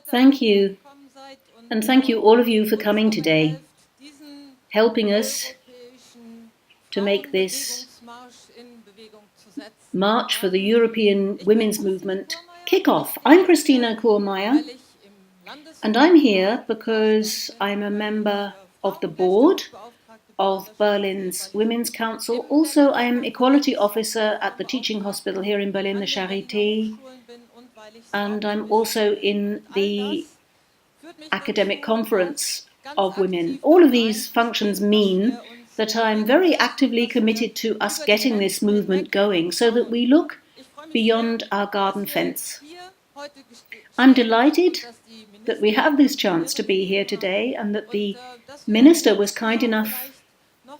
Thank you, and thank you all of you for coming today, helping us to make this March for the European Women's Movement kick off. I'm Christina Kurmeyer, and I'm here because I'm a member of the board of Berlin's Women's Council. Also, I'm Equality Officer at the Teaching Hospital here in Berlin, the Charité, and I'm also in the Academic Conference of Women. All of these functions mean that I'm very actively committed to us getting this movement going so that we look beyond our garden fence. I'm delighted that we have this chance to be here today and that the Minister was kind enough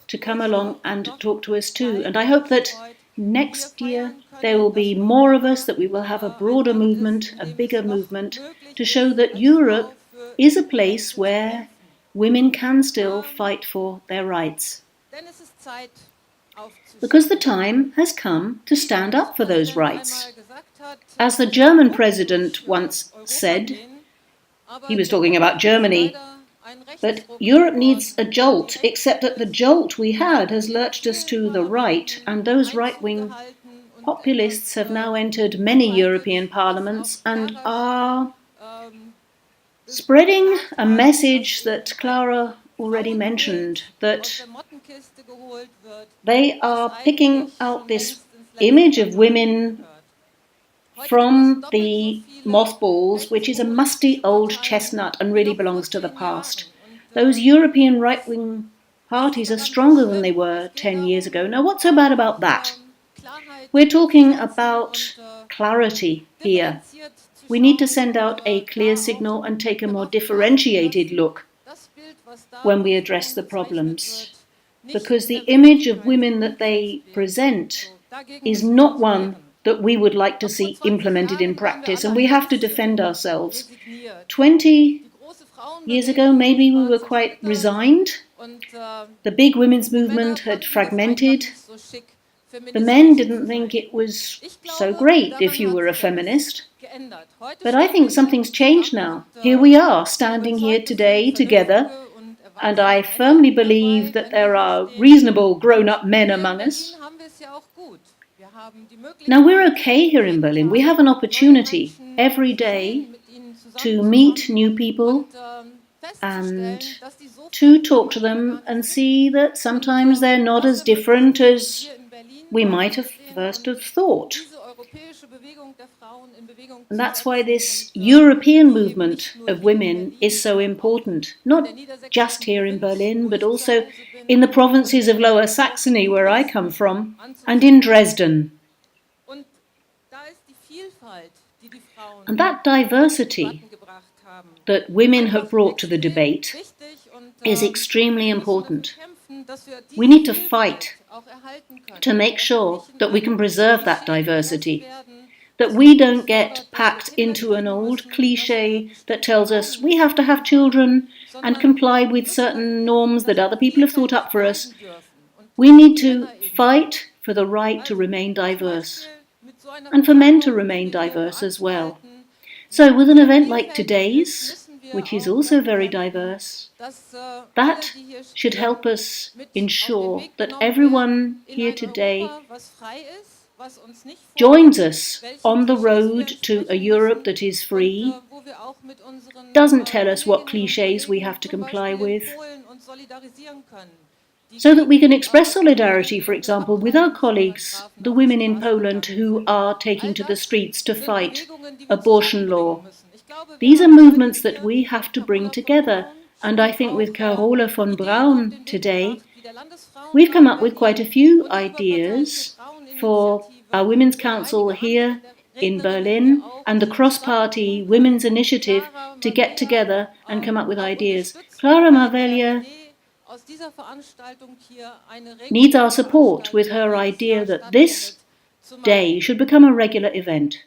to come along and talk to us too. And I hope that next year there will be more of us, that we will have a broader movement, a bigger movement, to show that Europe is a place where women can still fight for their rights. Because the time has come to stand up for those rights. As the German president once said, he was talking about Germany, but Europe needs a jolt, except that the jolt we had has lurched us to the right, and those right-wing populists have now entered many European parliaments and are spreading a message that Clara already mentioned, that they are picking out this image of women from the mothballs, which is a musty old chestnut and really belongs to the past. Those European right-wing parties are stronger than they were 10 years ago. Now, what's so bad about that? We're talking about clarity here. We need to send out a clear signal and take a more differentiated look when we address the problems, because the image of women that they present is not one that we would like to see implemented in practice, and we have to defend ourselves. 20 years ago, maybe we were quite resigned. The big women's movement had fragmented. The men didn't think it was so great if you were a feminist. But I think something's changed now. Here we are, standing here today together, and I firmly believe that there are reasonable grown-up men among us. Now, we're okay here in Berlin. We have an opportunity every day to meet new people and to talk to them and see that sometimes they're not as different as we might have first have thought. And that's why this European movement of women is so important, not just here in Berlin, but also in the provinces of Lower Saxony, where I come from, and in Dresden. And that diversity that women have brought to the debate is extremely important. We need to fight to make sure that we can preserve that diversity, that we don't get packed into an old cliché that tells us we have to have children and comply with certain norms that other people have thought up for us. We need to fight for the right to remain diverse, and for men to remain diverse as well. So with an event like today's, which is also very diverse, that should help us ensure that everyone here today joins us on the road to a Europe that is free, doesn't tell us what clichés we have to comply with, so that we can express solidarity, for example, with our colleagues, the women in Poland who are taking to the streets to fight abortion law. These are movements that we have to bring together, and I think with Carola von Braun today, we've come up with quite a few ideas for our Women's Council here in Berlin and the cross-party Women's Initiative to get together and come up with ideas. Clara Marvelia needs our support with her idea that this day should become a regular event.